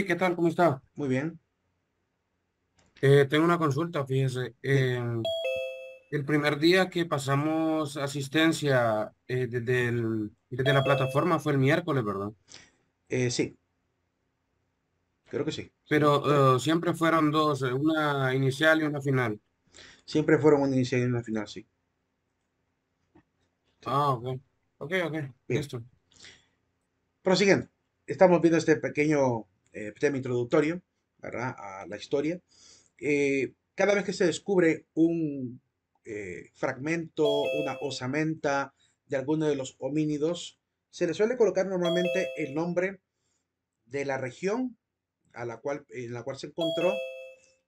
¿Qué tal? ¿Cómo está? Muy bien. Tengo una consulta, fíjese. Di- El primer día que pasamos asistencia desde la plataforma fue el miércoles, ¿verdad? sí, creo que sí. Pero siempre fueron dos, una inicial y una final. Siempre fueron una inicial y una final, sí. Sí. Ah, ok. Ok, ok. Bien. Listo. Prosiguiendo. Estamos viendo este pequeño tema introductorio, ¿verdad? A la historia. Cada vez que se descubre un fragmento, una osamenta de alguno de los homínidos, se le suele colocar normalmente el nombre de la región en la cual se encontró,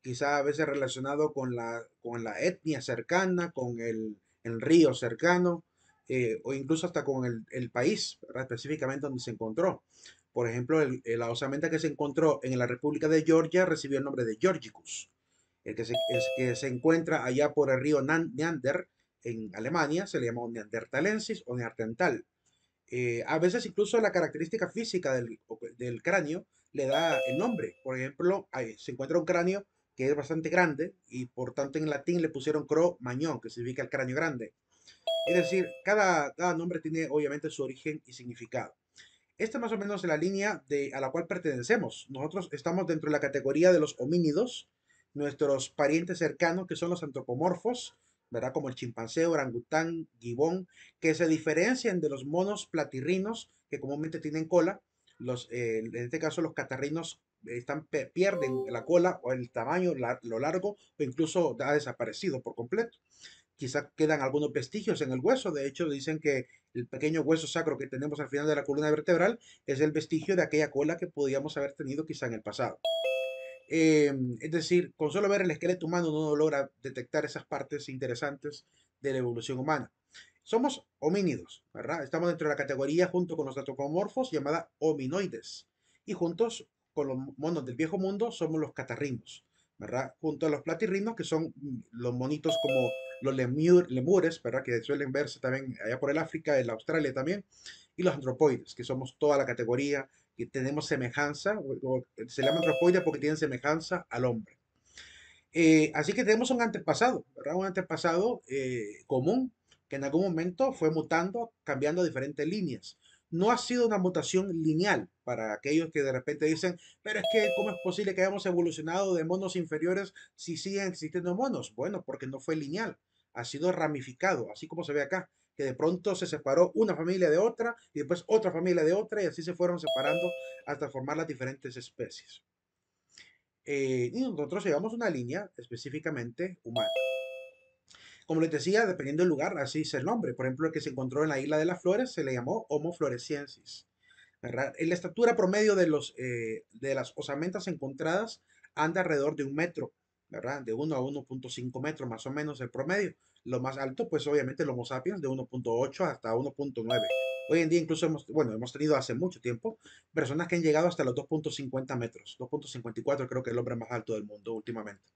quizá a veces relacionado con la etnia cercana, con el río cercano, o incluso hasta con el país, ¿verdad? Específicamente donde se encontró. Por ejemplo, la osamenta que se encontró en la República de Georgia recibió el nombre de Georgicus. Que se encuentra allá por el río Neander, en Alemania, se le llamó Neanderthalensis o Neandertal. A veces incluso la característica física del cráneo le da el nombre. Por ejemplo, se encuentra un cráneo que es bastante grande y por tanto en latín le pusieron Cro-Magnon, que significa el cráneo grande. Es decir, cada nombre tiene obviamente su origen y significado. Esta es más o menos la línea a la cual pertenecemos. Nosotros estamos dentro de la categoría de los homínidos, nuestros parientes cercanos que son los antropomorfos, ¿verdad? Como el chimpancé, orangután, gibón, que se diferencian de los monos platirrinos que comúnmente tienen cola. En este caso los catarrinos pierden la cola o el tamaño, lo largo o incluso ha desaparecido por completo. Quizá quedan algunos vestigios en el hueso. De hecho, dicen que el pequeño hueso sacro que tenemos al final de la columna vertebral es el vestigio de aquella cola que podíamos haber tenido quizá en el pasado. Es decir, con solo ver el esqueleto humano uno no logra detectar esas partes interesantes de la evolución humana. Somos homínidos, ¿verdad? Estamos dentro de la categoría junto con los antropomorfos llamada hominoides. Y juntos con los monos del viejo mundo somos los catarrinos, ¿verdad? Junto a los platirrinos, que son los monitos como los lemures, ¿verdad? Que suelen verse también allá por el África, en la Australia también. Y los antropoides, que somos toda la categoría que tenemos semejanza, o se llama antropoide porque tienen semejanza al hombre. Así que tenemos un antepasado, ¿verdad? Un antepasado común que en algún momento fue mutando, cambiando diferentes líneas. No ha sido una mutación lineal para aquellos que de repente dicen, pero es que ¿cómo es posible que hayamos evolucionado de monos inferiores si siguen existiendo monos? Bueno, porque no fue lineal, ha sido ramificado, así como se ve acá, que de pronto se separó una familia de otra y después otra familia de otra y así se fueron separando hasta formar las diferentes especies. Y nosotros llevamos una línea específicamente humana. Como les decía, dependiendo del lugar, así es el nombre. Por ejemplo, el que se encontró en la isla de las Flores se le llamó Homo floresiensis. ¿Verdad? En la estatura promedio de las osamentas encontradas anda alrededor de 1 metro, ¿verdad? De 1 a 1,5 metros más o menos el promedio. Lo más alto, pues obviamente el Homo sapiens de 1,8 hasta 1,9. Hoy en día incluso hemos tenido hace mucho tiempo personas que han llegado hasta los 2,50 metros. 2,54 creo que es el hombre más alto del mundo últimamente.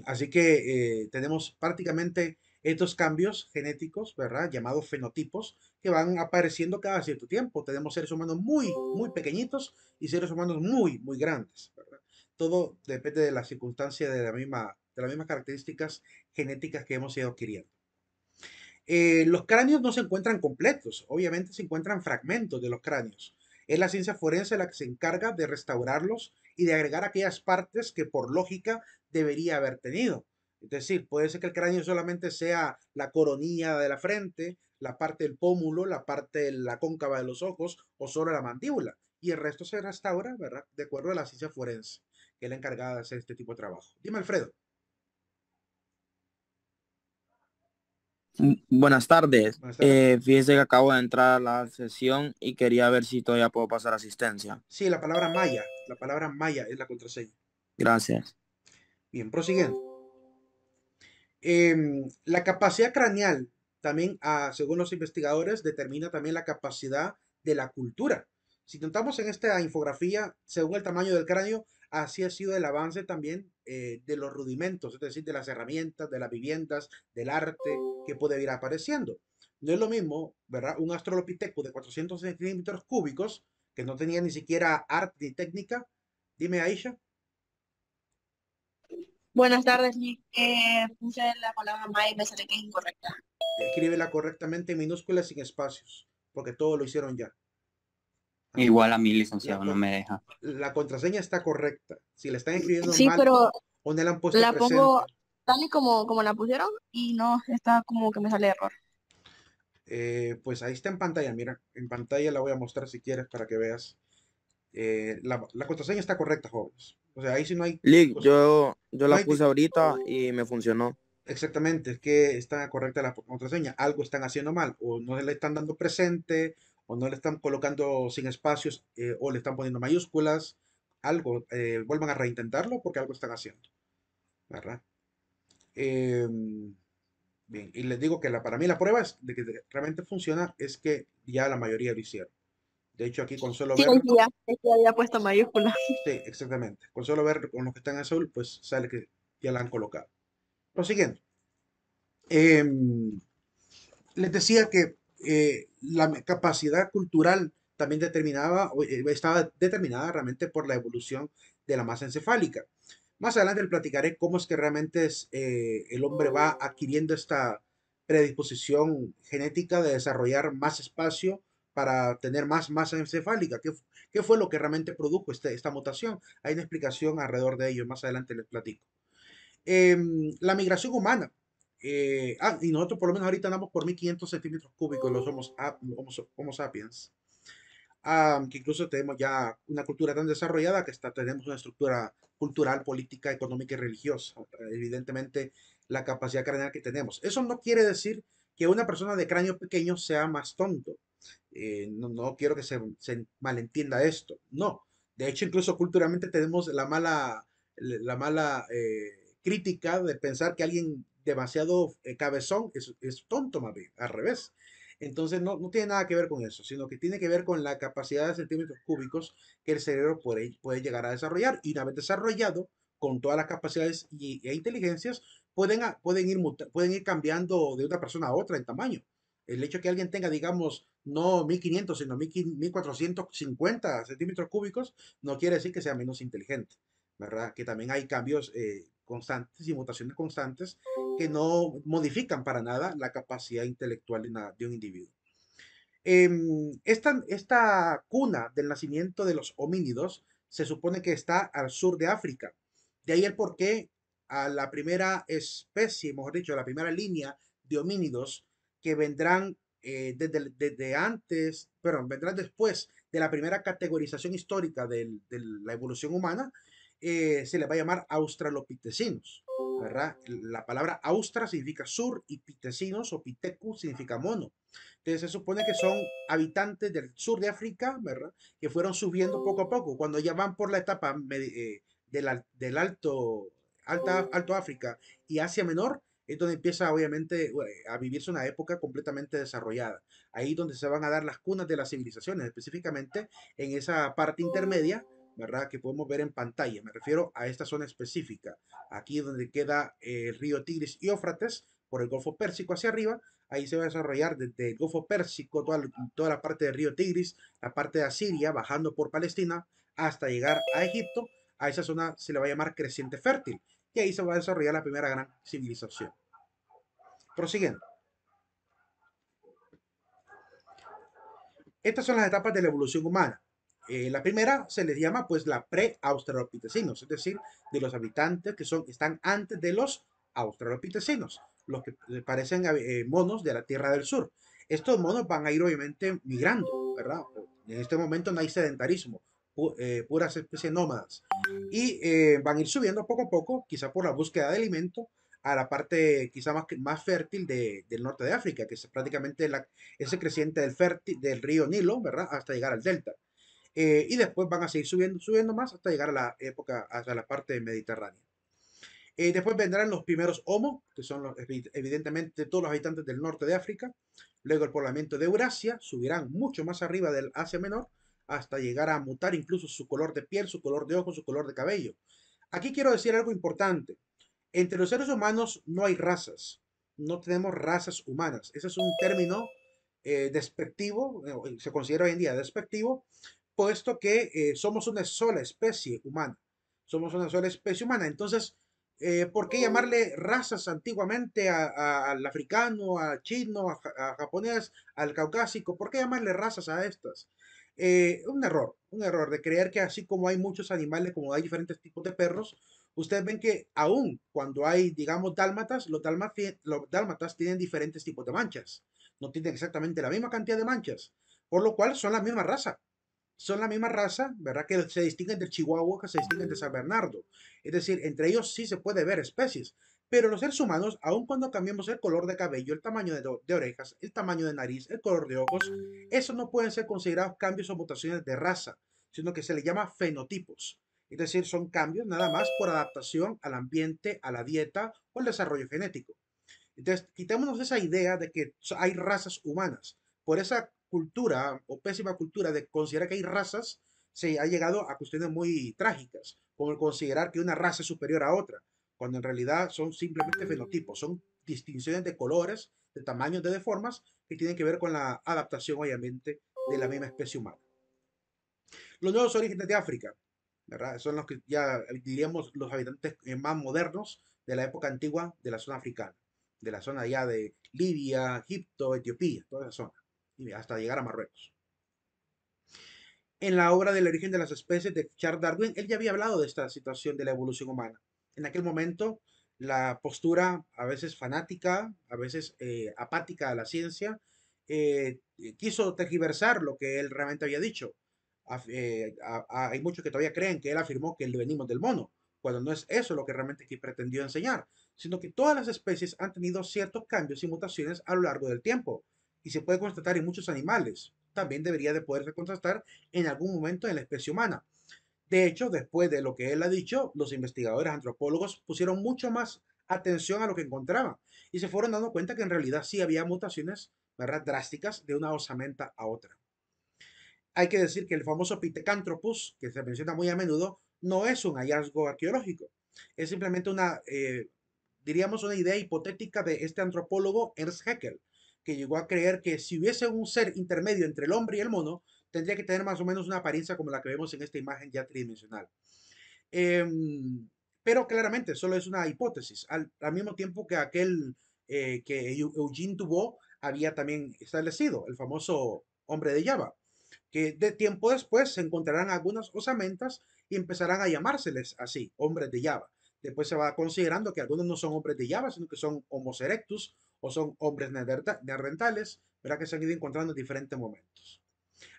Así que tenemos prácticamente estos cambios genéticos, ¿verdad? Llamados fenotipos, que van apareciendo cada cierto tiempo. Tenemos seres humanos muy, muy pequeñitos y seres humanos muy, muy grandes, ¿verdad? Todo depende de la circunstancia de las mismas características genéticas que hemos ido adquiriendo. Los cráneos no se encuentran completos, obviamente se encuentran fragmentos de los cráneos. Es la ciencia forense la que se encarga de restaurarlos y de agregar aquellas partes que por lógica debería haber tenido. Es decir, puede ser que el cráneo solamente sea la coronilla de la frente, la parte del pómulo, la parte de la cóncava de los ojos o solo la mandíbula. Y el resto se restaura, ¿verdad? De acuerdo a la ciencia forense, que es la encargada de hacer este tipo de trabajo. Dime, Alfredo. Buenas tardes. Buenas tardes. Fíjese que acabo de entrar a la sesión y quería ver si todavía puedo pasar asistencia. Sí, la palabra maya es la contraseña. Gracias. Bien, prosiguiendo. La capacidad craneal también, según los investigadores, determina también la capacidad de la cultura. Si notamos en esta infografía, según el tamaño del cráneo, así ha sido el avance también de los rudimentos, es decir, de las herramientas, de las viviendas, del arte que puede ir apareciendo. No es lo mismo, ¿verdad? Un Australopithecus de 400 centímetros cúbicos que no tenía ni siquiera arte ni técnica. Dime, Aisha, Buenas tardes, Nick. Puse la palabra May y me sale que es incorrecta. escríbela correctamente en minúsculas sin espacios, porque todo lo hicieron ya. Ajá. Igual a mi La, licenciado no con- me deja. la contraseña está correcta. Si la están escribiendo Sí, mal pero o no le han puesto la pongo presente, tal y como la pusieron y no está como que me sale error. pues ahí está en pantalla. Mira, en pantalla la voy a mostrar si quieres para que veas. La contraseña está correcta, jóvenes. O sea, ahí sí no hay, Lick, pues, yo no la hay, puse ahorita y me funcionó. exactamente, es que está correcta la contraseña. Algo están haciendo mal, o no le están dando presente, o no le están colocando sin espacios, o le están poniendo mayúsculas. Algo, vuelvan a reintentarlo porque algo están haciendo, ¿verdad? Bien, y les digo que para mí la prueba es de que realmente funciona es que ya la mayoría lo hicieron. De hecho, aquí con solo Sí, ahí ver, sí ya, ahí sí había puesto mayúscula. sí, exactamente, con solo ver con los que están en azul, pues sale que ya la han colocado. Prosiguiendo. Em, Les decía que la capacidad cultural también estaba determinada realmente por la evolución de la masa encefálica. Más adelante les platicaré cómo es que realmente el hombre va adquiriendo esta predisposición genética de desarrollar más espacio para tener más masa encefálica. ¿Qué fue lo que realmente produjo esta mutación? Hay una explicación alrededor de ello, más adelante les platico. La migración humana. Y nosotros por lo menos ahorita andamos por 1500 centímetros cúbicos los Homo sapiens. Que incluso tenemos ya una cultura tan desarrollada que hasta tenemos una estructura cultural, política, económica y religiosa. Evidentemente, la capacidad craneal que tenemos. Eso no quiere decir que una persona de cráneo pequeño sea más tonto. No quiero que se malentienda esto. No. De hecho, incluso culturalmente tenemos la mala crítica de pensar que alguien demasiado cabezón es tonto, más bien, al revés. Entonces, no tiene nada que ver con eso, sino que tiene que ver con la capacidad de centímetros cúbicos que el cerebro puede llegar a desarrollar. Y una vez desarrollado, con todas las capacidades e inteligencias, pueden ir cambiando de una persona a otra en tamaño. El hecho de que alguien tenga, digamos, no 1500, sino 1450 centímetros cúbicos, no quiere decir que sea menos inteligente, ¿verdad? Que también hay cambios constantes y mutaciones constantes que no modifican para nada la capacidad intelectual de un individuo. Esta cuna del nacimiento de los homínidos se supone que está al sur de África. De ahí el porqué a la primera especie, mejor dicho, a la primera línea de homínidos que vendrán desde antes, pero vendrán después de la primera categorización histórica de la evolución humana, se le va a llamar australopitecinos, ¿verdad? La palabra austra significa sur y pitecinos o pitecu significa mono. Entonces se supone que son habitantes del sur de África, ¿verdad? Que fueron subiendo poco a poco. Cuando ya van por la etapa del alto África y Asia Menor, es donde empieza obviamente a vivirse una época completamente desarrollada. Ahí donde se van a dar las cunas de las civilizaciones, específicamente en esa parte intermedia, ¿verdad? Que podemos ver en pantalla. Me refiero a esta zona específica. Aquí donde queda el río Tigris y Éufrates, por el Golfo Pérsico hacia arriba, ahí se va a desarrollar desde el Golfo Pérsico, toda la parte del río Tigris, la parte de Asiria, bajando por Palestina, hasta llegar a Egipto. A esa zona se le va a llamar creciente fértil, y ahí se va a desarrollar la primera gran civilización. Prosiguiendo. Estas son las etapas de la evolución humana. La primera se les llama pues la pre-australopitecinos, es decir, de los habitantes que están antes de los australopitecinos, los que parecen monos de la Tierra del Sur. Estos monos van a ir obviamente migrando, ¿verdad? En este momento no hay sedentarismo, puras especies nómadas. Y van a ir subiendo poco a poco, quizá por la búsqueda de alimento, a la parte quizá más fértil del norte de África, que es prácticamente ese creciente del río Nilo, ¿verdad? Hasta llegar al delta. Y después van a seguir subiendo más hasta llegar a la época, hasta la parte mediterránea. Después vendrán los primeros Homo, que son evidentemente todos los habitantes del norte de África. Luego el poblamiento de Eurasia, subirán mucho más arriba del Asia Menor, hasta llegar a mutar incluso su color de piel, su color de ojos, su color de cabello. Aquí quiero decir algo importante. Entre los seres humanos no hay razas, no tenemos razas humanas. Ese es un término despectivo, se considera hoy en día despectivo, puesto que somos una sola especie humana. Somos una sola especie humana. Entonces, ¿por qué llamarle razas antiguamente al africano, al chino, a japonés, al caucásico? ¿Por qué llamarle razas a estas? Un error de creer que así como hay muchos animales, como hay diferentes tipos de perros, ustedes ven que aún cuando hay, digamos, dálmatas, los dálmatas tienen diferentes tipos de manchas. No tienen exactamente la misma cantidad de manchas, por lo cual son la misma raza. Son la misma raza, ¿verdad? Que se distinguen del Chihuahua, que se distinguen de San Bernardo. Es decir, entre ellos sí se puede ver especies. Pero los seres humanos, aun cuando cambiemos el color de cabello, el tamaño de orejas, el tamaño de nariz, el color de ojos, eso no pueden ser considerados cambios o mutaciones de raza, sino que se le llama fenotipos. Es decir, son cambios nada más por adaptación al ambiente, a la dieta o al desarrollo genético. Entonces, quitémonos esa idea de que hay razas humanas. Por esa cultura o pésima cultura de considerar que hay razas, se ha llegado a cuestiones muy trágicas, como el considerar que una raza es superior a otra, cuando en realidad son simplemente fenotipos, son distinciones de colores, de tamaños, de formas que tienen que ver con la adaptación, obviamente, de la misma especie humana. Los nuevos orígenes de África, ¿verdad? Son los que ya diríamos los habitantes más modernos de la época antigua de la zona africana, de la zona ya de Libia, Egipto, Etiopía, toda esa zona, y hasta llegar a Marruecos. En la obra del origen de las especies de Charles Darwin, él ya había hablado de esta situación de la evolución humana. En aquel momento, la postura a veces fanática, a veces apática a la ciencia, quiso tergiversar lo que él realmente había dicho. Hay muchos que todavía creen que él afirmó que venimos del mono, cuando no es eso lo que realmente pretendió enseñar, sino que todas las especies han tenido ciertos cambios y mutaciones a lo largo del tiempo, y se puede constatar en muchos animales. También debería de poderse constatar en algún momento en la especie humana. De hecho, después de lo que él ha dicho, los investigadores antropólogos pusieron mucho más atención a lo que encontraban y se fueron dando cuenta que en realidad sí había mutaciones, ¿verdad?, drásticas de una osamenta a otra. Hay que decir que el famoso Pithecanthropus, que se menciona muy a menudo, no es un hallazgo arqueológico. Es simplemente diríamos, una idea hipotética de este antropólogo Ernst Haeckel, que llegó a creer que si hubiese un ser intermedio entre el hombre y el mono, tendría que tener más o menos una apariencia como la que vemos en esta imagen ya tridimensional. Pero claramente solo es una hipótesis, al mismo tiempo que aquel que Eugene Dubois había también establecido, el famoso hombre de Java, que de tiempo después se encontrarán algunas osamentas y empezarán a llamárseles así, hombres de Java. Después se va considerando que algunos no son hombres de Java, sino que son Homo erectus o son hombres neandertales, ¿verdad? Que se han ido encontrando en diferentes momentos.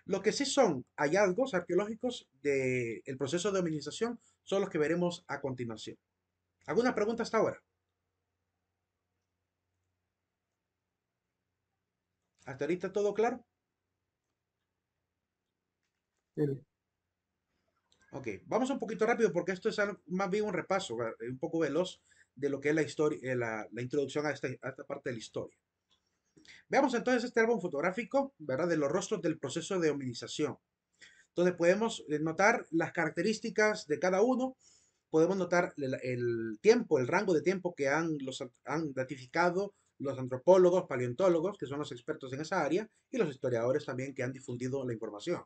Lo que sí son hallazgos arqueológicos del proceso de hominización son los que veremos a continuación. ¿Alguna pregunta hasta ahora? ¿Hasta ahorita todo claro? Sí. Ok, vamos un poquito rápido porque esto es más bien un repaso, un poco veloz de lo que es la historia, la introducción a esta parte de la historia. Veamos entonces este álbum fotográfico, ¿verdad? De los rostros del proceso de hominización, donde podemos notar las características de cada uno, podemos notar el tiempo, el rango de tiempo que han datificado los antropólogos, paleontólogos, que son los expertos en esa área, y los historiadores también que han difundido la información.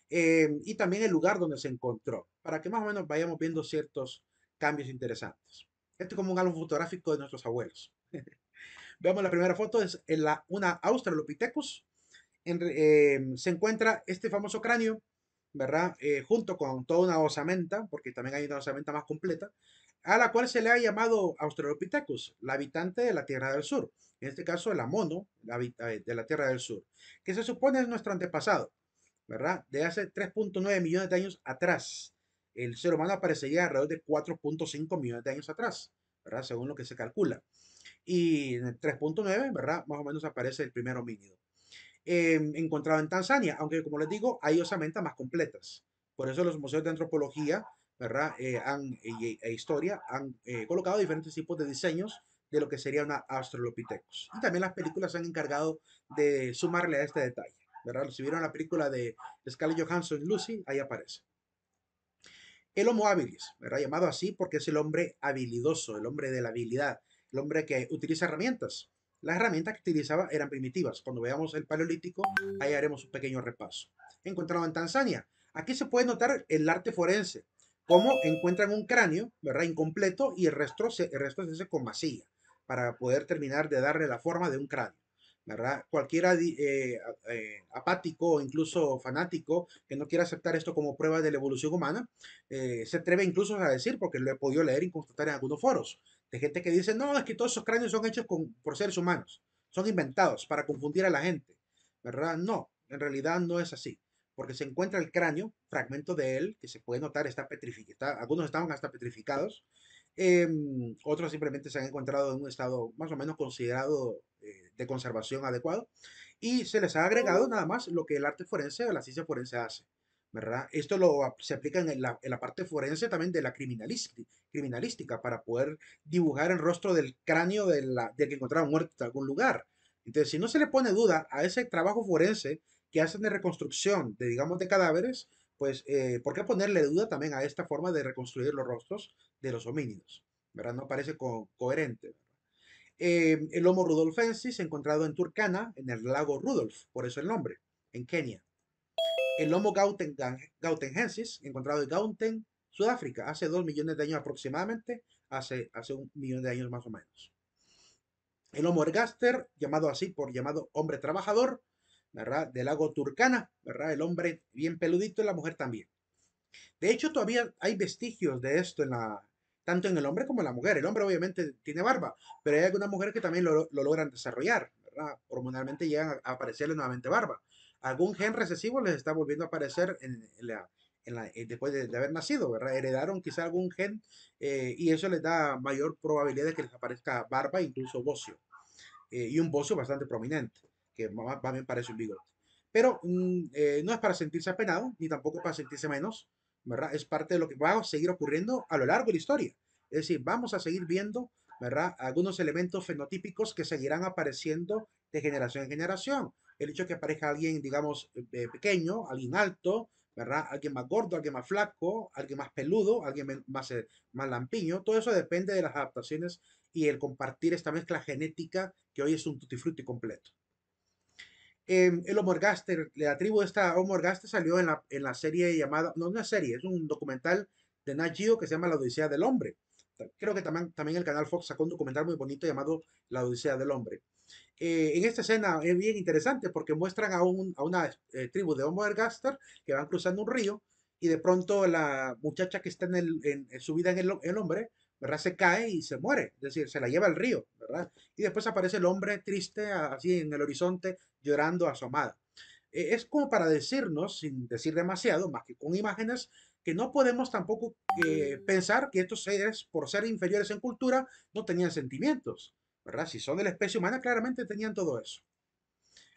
Y también el lugar donde se encontró, para que más o menos vayamos viendo ciertos cambios interesantes. Esto es como un álbum fotográfico de nuestros abuelos. Veamos la primera foto, es una Australopithecus. Se encuentra este famoso cráneo, ¿verdad? Junto con toda una osamenta, porque también hay una osamenta más completa, a la cual se le ha llamado Australopithecus, la habitante de la Tierra del Sur. En este caso, la mono de la Tierra del Sur, que se supone es nuestro antepasado, ¿verdad? De hace 3.9 millones de años atrás. El ser humano aparecería alrededor de 4.5 millones de años atrás, ¿verdad? Según lo que se calcula. Y en el 3.9, ¿verdad? Más o menos aparece el primer homínido. Encontrado en Tanzania, aunque como les digo, hay osamentas más completas. Por eso los museos de antropología, ¿verdad? E historia han colocado diferentes tipos de diseños de lo que sería una Australopithecus. Y también las películas se han encargado de sumarle a este detalle, ¿verdad? Si vieron la película de Scarlett Johansson, Lucy, ahí aparece. El Homo habilis, ¿verdad? Llamado así porque es el hombre habilidoso, el hombre de la habilidad, el hombre que utiliza herramientas. Las herramientas que utilizaba eran primitivas. Cuando veamos el Paleolítico, ahí haremos un pequeño repaso. Encontrado en Tanzania. Aquí se puede notar el arte forense, cómo encuentran un cráneo, ¿verdad? Incompleto y el resto se hace con masilla para poder terminar de darle la forma de un cráneo. ¿Verdad? Cualquiera apático o incluso fanático que no quiera aceptar esto como prueba de la evolución humana, se atreve incluso a decir, porque lo he podido leer y constatar en algunos foros, de gente que dice, no, es que todos esos cráneos son hechos por seres humanos, son inventados para confundir a la gente, ¿verdad? No, en realidad no es así, porque se encuentra el cráneo, fragmento de él, que se puede notar, está petrificado, algunos estaban hasta petrificados, otros simplemente se han encontrado en un estado más o menos considerado de conservación adecuado y se les ha agregado nada más lo que el arte forense o la ciencia forense hace, ¿verdad? Esto se aplica en la parte forense también de la criminalística para poder dibujar el rostro del cráneo del que encontraron muerto en algún lugar. Entonces, si no se le pone duda a ese trabajo forense que hacen de reconstrucción de, digamos, de cadáveres, pues, ¿por qué ponerle duda también a esta forma de reconstruir los rostros de los homínidos? ¿Verdad? No parece coherente. El Homo rudolfensis, encontrado en Turkana, en el lago Rudolf, por eso el nombre, en Kenia. El Homo gautengensis, encontrado en Gauteng, Sudáfrica, hace 2 millones de años aproximadamente, hace 1 millón de años más o menos. El Homo ergaster, llamado así por llamado hombre trabajador, ¿verdad? Del lago Turkana, ¿verdad? El hombre bien peludito y la mujer también. De hecho, todavía hay vestigios de esto tanto en el hombre como en la mujer. El hombre obviamente tiene barba, pero hay algunas mujeres que también lo logran desarrollar, ¿verdad? Hormonalmente llegan a aparecerles nuevamente barba. Algún gen recesivo les está volviendo a aparecer después de haber nacido, ¿verdad? Heredaron quizá algún gen y eso les da mayor probabilidad de que les aparezca barba, incluso bocio, y un bocio bastante prominente, que más bien parece un bigote. Pero no es para sentirse apenado, ni tampoco para sentirse menos, ¿verdad? Es parte de lo que va a seguir ocurriendo a lo largo de la historia. Es decir, vamos a seguir viendo, ¿verdad? Algunos elementos fenotípicos que seguirán apareciendo de generación en generación. El hecho de que aparezca alguien, digamos, pequeño, alguien alto, ¿verdad? Alguien más gordo, alguien más flaco, alguien más peludo, alguien más lampiño, todo eso depende de las adaptaciones y el compartir esta mezcla genética que hoy es un tutti frutti completo. El Homo ergaster, la tribu de esta Homo ergaster salió en la serie llamada, no una serie, es un documental de Nat Geo que se llama La Odisea del Hombre. Creo que también el canal Fox sacó un documental muy bonito llamado La Odisea del Hombre. En esta escena es bien interesante porque muestran a una tribu de Homo ergaster que van cruzando un río y de pronto la muchacha que está en su vida en el hombre, ¿verdad? Se cae y se muere, es decir, se la lleva el río, ¿verdad? Y después aparece el hombre triste así en el horizonte llorando a su amada. Es como para decirnos, sin decir demasiado, más que con imágenes, que no podemos tampoco pensar que estos seres, por ser inferiores en cultura, no tenían sentimientos, ¿verdad? Si son de la especie humana, claramente tenían todo eso.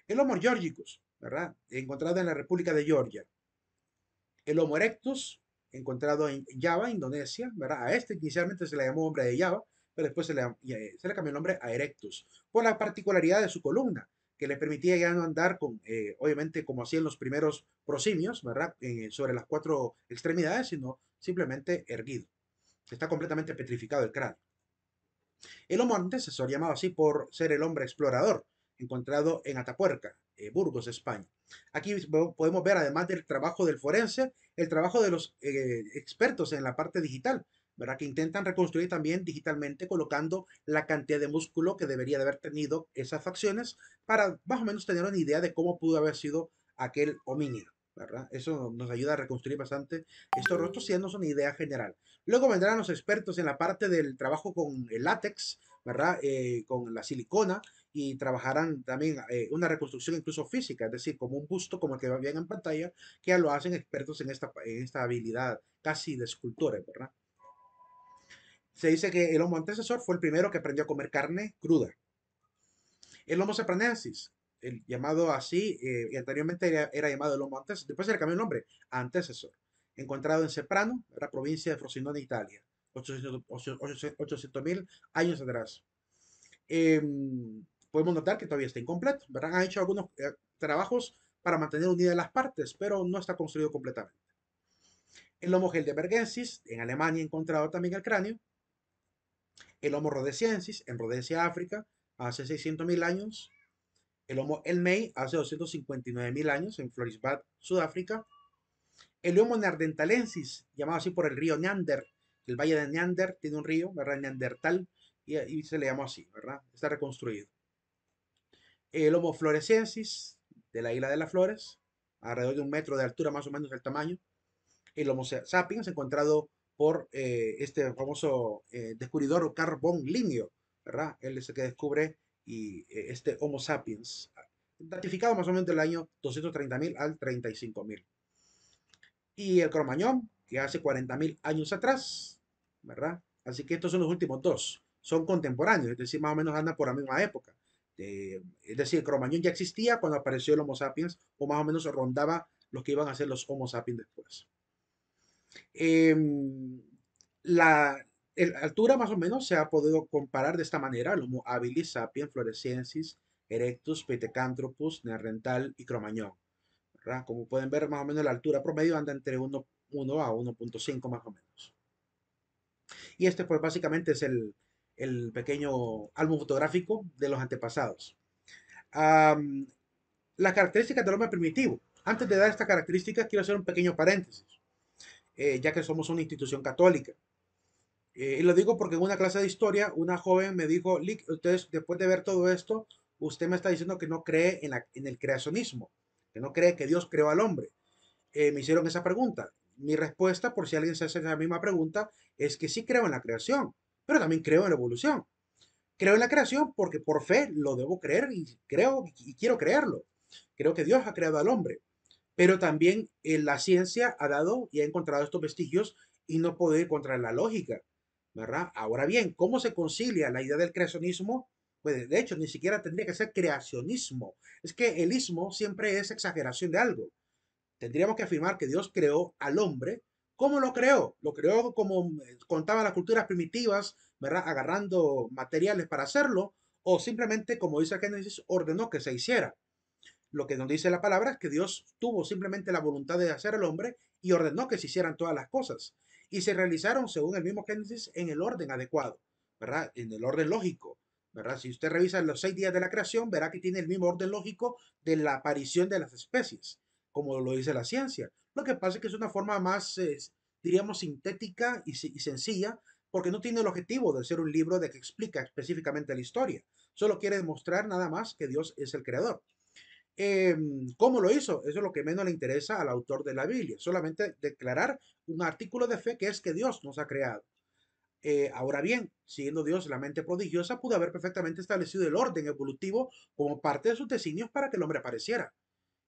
El Homo georgicus, ¿verdad? Encontrado en la República de Georgia. El Homo erectus, encontrado en Java, Indonesia, ¿verdad? A este inicialmente se le llamó hombre de Java, pero después se le cambió el nombre a Erectus, por la particularidad de su columna, que le permitía ya no andar obviamente como hacían los primeros prosimios, ¿verdad? Sobre las 4 extremidades, sino simplemente erguido. Está completamente petrificado el cráneo. El Homo antecesor, llamado así por ser el hombre explorador, encontrado en Atapuerca, Burgos, España. Aquí podemos ver, además del trabajo del forense, el trabajo de los expertos en la parte digital, ¿verdad? Que intentan reconstruir también digitalmente colocando la cantidad de músculo que debería de haber tenido esas facciones para más o menos tener una idea de cómo pudo haber sido aquel homínido, ¿verdad? Eso nos ayuda a reconstruir bastante estos rostros y darnos una idea general. Luego vendrán los expertos en la parte del trabajo con el látex, ¿verdad? Con la silicona y trabajarán también una reconstrucción incluso física, es decir, como un busto como el que ven en pantalla, que ya lo hacen expertos en esta habilidad casi de escultores, ¿verdad? Se dice que el Homo antecesor fue el primero que aprendió a comer carne cruda. El Homo sapranensis, el llamado así, y anteriormente era llamado el Homo antecesor, después se le cambió el nombre, antecesor, encontrado en Ceprano, la provincia de Frosinone, Italia, 800.000 años atrás. Podemos notar que todavía está incompleto, ¿verdad? Han hecho algunos trabajos para mantener unidas las partes, pero no está construido completamente. El Homo heidelbergensis, en Alemania encontrado también el cráneo. El Homo rhodesiensis, en Rhodesia, África, hace 600.000 años. El Homo elmei, hace 259.000 años, en Florisbad, Sudáfrica. El Homo neanderthalensis, llamado así por el río Neander, el valle de Neander tiene un río, ¿verdad? Neandertal, y se le llamó así, ¿verdad? Está reconstruido. El Homo floresiensis, de la isla de las flores, alrededor de 1 metro de altura más o menos el tamaño. El Homo sapiens, encontrado por este famoso descubridor Carl von Linneo, ¿verdad? Él es el que descubre este Homo sapiens, datificado más o menos del año 230.000 al 35.000. Y el Cromañón, que hace 40.000 años atrás, ¿verdad? Así que estos son los últimos dos. Son contemporáneos, es decir, más o menos andan por la misma época. Es decir, el Cromañón ya existía cuando apareció el Homo sapiens, o más o menos rondaba los que iban a ser los Homo sapiens después. Eh, la altura más o menos se ha podido comparar de esta manera: el Homo habilis, sapiens, floresiensis, erectus, pithecanthropus, neandertal y cromañón, ¿verdad? Como pueden ver, más o menos la altura promedio anda entre 1 a 1,5 más o menos. Y este pues básicamente es el pequeño álbum fotográfico de los antepasados. Um, las características del hombre primitivo. Antes de dar estas características, quiero hacer un pequeño paréntesis, ya que somos una institución católica. Y lo digo porque en una clase de historia, una joven me dijo: Lick, ustedes, después de ver todo esto, usted me está diciendo que no cree en el creacionismo, que no cree que Dios creó al hombre. Me hicieron esa pregunta. Mi respuesta, por si alguien se hace esa misma pregunta, es que sí creo en la creación, pero también creo en la evolución. Creo en la creación porque por fe lo debo creer y creo y quiero creerlo. Creo que Dios ha creado al hombre, pero también la ciencia ha dado y ha encontrado estos vestigios y no puede ir contra la lógica, ¿verdad? Ahora bien, ¿cómo se concilia la idea del creacionismo? Pues de hecho, ni siquiera tendría que ser creacionismo. Es que el ismo siempre es exageración de algo. Tendríamos que afirmar que Dios creó al hombre. ¿Cómo lo creó? Lo creó como contaban las culturas primitivas, ¿verdad? Agarrando materiales para hacerlo, o simplemente, como dice Génesis, ordenó que se hiciera. Lo que nos dice la palabra es que Dios tuvo simplemente la voluntad de hacer al hombre y ordenó que se hicieran todas las cosas. Y se realizaron, según el mismo Génesis, en el orden adecuado, ¿verdad? En el orden lógico, ¿verdad? Si usted revisa los 6 días de la creación, verá que tiene el mismo orden lógico de la aparición de las especies, como lo dice la ciencia. Lo que pasa es que es una forma más, diríamos, sintética y sencilla, porque no tiene el objetivo de ser un libro de que explica específicamente la historia. Solo quiere demostrar nada más que Dios es el creador. ¿Cómo lo hizo? Eso es lo que menos le interesa al autor de la Biblia, solamente declarar un artículo de fe que es que Dios nos ha creado. Ahora bien, siendo Dios la mente prodigiosa, pudo haber perfectamente establecido el orden evolutivo como parte de sus designios para que el hombre apareciera.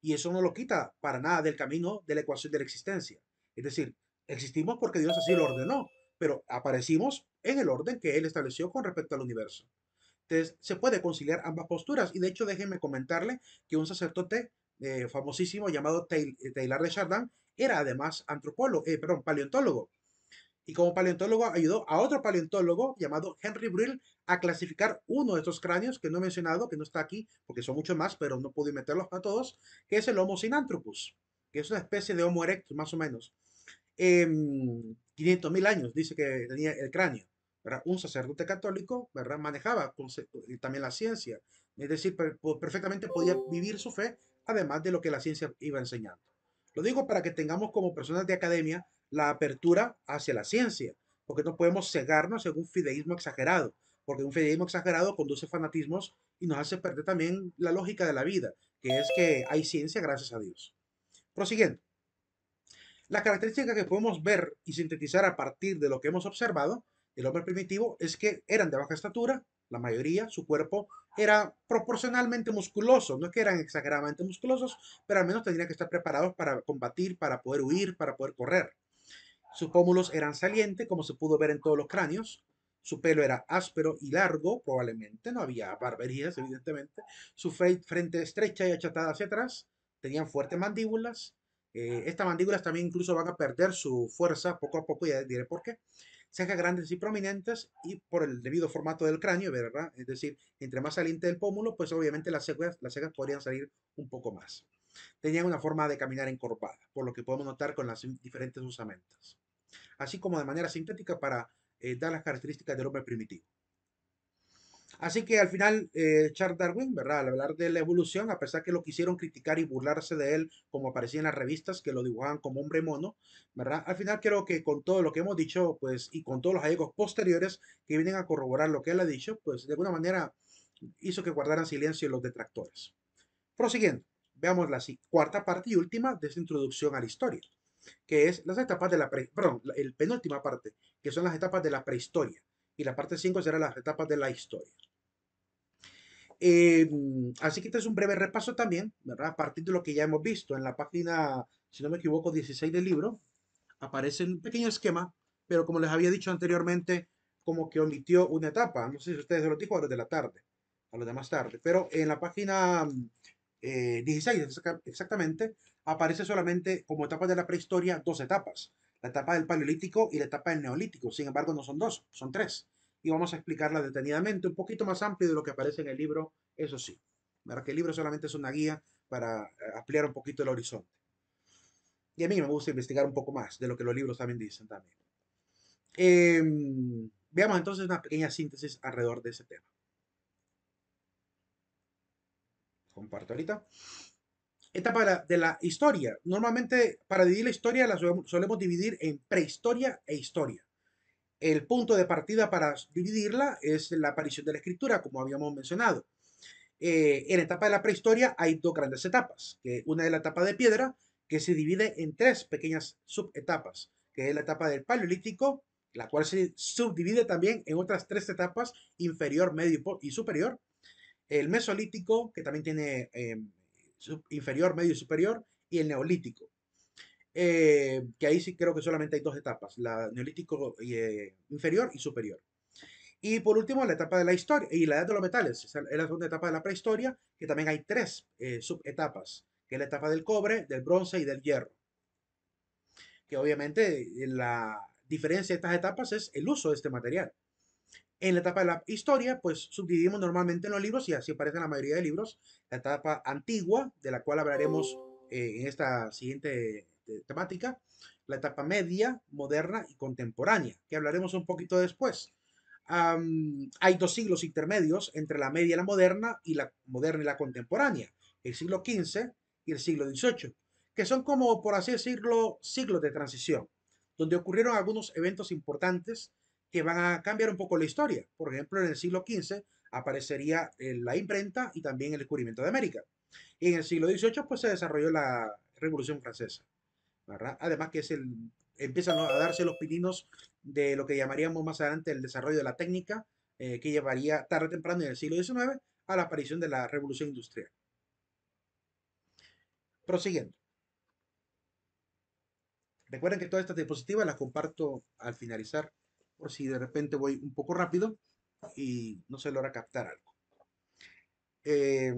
Y eso no lo quita para nada del camino de la ecuación de la existencia. Es decir, existimos porque Dios así lo ordenó, pero aparecimos en el orden que Él estableció con respecto al universo. Entonces, se puede conciliar ambas posturas. Y de hecho, déjenme comentarle que un sacerdote famosísimo llamado Taylor de Chardin era además antropólogo, perdón, paleontólogo. Y como paleontólogo ayudó a otro paleontólogo llamado Henry Brill a clasificar uno de estos cráneos que no he mencionado, que no está aquí, porque son muchos más, pero no pude meterlos a todos, que es el Homo sinanthropus, que es una especie de Homo erectus, más o menos. 500.000 años, dice que tenía el cráneo, ¿verdad? Un sacerdote católico, ¿verdad? Manejaba también la ciencia, es decir, perfectamente podía vivir su fe, además de lo que la ciencia iba enseñando. Lo digo para que tengamos como personas de academia la apertura hacia la ciencia, porque no podemos cegarnos en un fideísmo exagerado, porque un fideísmo exagerado conduce a fanatismos y nos hace perder también la lógica de la vida, que es que hay ciencia gracias a Dios. Prosiguiendo. La característica que podemos ver y sintetizar a partir de lo que hemos observado del hombre primitivo es que eran de baja estatura, la mayoría, su cuerpo era proporcionalmente musculoso, no es que eran exageradamente musculosos, pero al menos tendrían que estar preparados para combatir, para poder huir, para poder correr. Sus pómulos eran salientes, como se pudo ver en todos los cráneos. Su pelo era áspero y largo, probablemente, no había barberías, evidentemente. Su frente estrecha y achatada hacia atrás. Tenían fuertes mandíbulas. Estas mandíbulas también incluso van a perder su fuerza poco a poco, ya diré por qué. Cejas grandes y prominentes y por el debido formato del cráneo, ¿verdad? Es decir, entre más saliente el pómulo, pues obviamente las cejas podrían salir un poco más. Tenían una forma de caminar encorvada, por lo que podemos notar con las diferentes usamentas, así como de manera sintética para dar las características del hombre primitivo. Así que al final, Charles Darwin, ¿verdad? Al hablar de la evolución, a pesar que lo quisieron criticar y burlarse de él, como aparecía en las revistas, que lo dibujaban como hombre mono, ¿verdad? Al final creo que con todo lo que hemos dicho, pues, y con todos los hallazgos posteriores que vienen a corroborar lo que él ha dicho, pues, de alguna manera hizo que guardaran silencio los detractores. Prosiguiendo, veamos la cuarta parte y última de esta introducción a la historia, que es las etapas de perdón, el penúltima parte, que son las etapas de la prehistoria. Y la parte 5 será las etapas de la historia. Eh, Así que este es un breve repaso también, ¿verdad? A partir de lo que ya hemos visto en la página, si no me equivoco, 16 del libro, aparece un pequeño esquema, pero como les había dicho anteriormente, como que omitió una etapa. No sé si ustedes lo dijo a los de la tarde, a los de más tarde, pero en la página 16 exactamente, aparece solamente como etapas de la prehistoria dos etapas, la etapa del Paleolítico y la etapa del Neolítico. Sin embargo, no son dos, son tres. Y vamos a explicarla detenidamente, un poquito más amplio de lo que aparece en el libro, eso sí. ¿Verdad? Que el libro solamente es una guía para ampliar un poquito el horizonte. Y a mí me gusta investigar un poco más de lo que los libros también dicen también. Veamos entonces una pequeña síntesis alrededor de ese tema. Comparto ahorita. Etapa de la historia. Normalmente para dividir la historia la solemos dividir en prehistoria e historia. El punto de partida para dividirla es la aparición de la escritura, como habíamos mencionado. En la etapa de la prehistoria hay dos grandes etapas, que una es la etapa de piedra, que se divide en tres pequeñas subetapas, que es la etapa del paleolítico, la cual se subdivide también en otras tres etapas, inferior, medio y superior. El mesolítico, que también tiene inferior, medio y superior, y el neolítico, que ahí sí creo que solamente hay dos etapas, la neolítico inferior y superior. Y por último, la etapa de la historia y la edad de los metales. Esa es la segunda etapa de la prehistoria, que también hay tres subetapas, que es la etapa del cobre, del bronce y del hierro. Que obviamente la diferencia de estas etapas es el uso de este material. En la etapa de la historia, pues subdividimos normalmente en los libros, y así aparece en la mayoría de libros, la etapa antigua, de la cual hablaremos en esta siguiente temática, la etapa media, moderna y contemporánea, que hablaremos un poquito después. Hay dos siglos intermedios entre la media y la moderna y la contemporánea, el siglo XV y el siglo XVIII, que son como, por así decirlo, siglos de transición, donde ocurrieron algunos eventos importantes que van a cambiar un poco la historia. Por ejemplo, en el siglo XV aparecería la imprenta y también el descubrimiento de América. Y en el siglo XVIII pues se desarrolló la Revolución Francesa, ¿verdad? Además que empiezan a darse los pininos de lo que llamaríamos más adelante el desarrollo de la técnica, que llevaría tarde o temprano en el siglo XIX a la aparición de la Revolución Industrial. Prosiguiendo. Recuerden que todas estas diapositivas las comparto al finalizar, por si de repente voy un poco rápido y no se logra captar algo. Eh,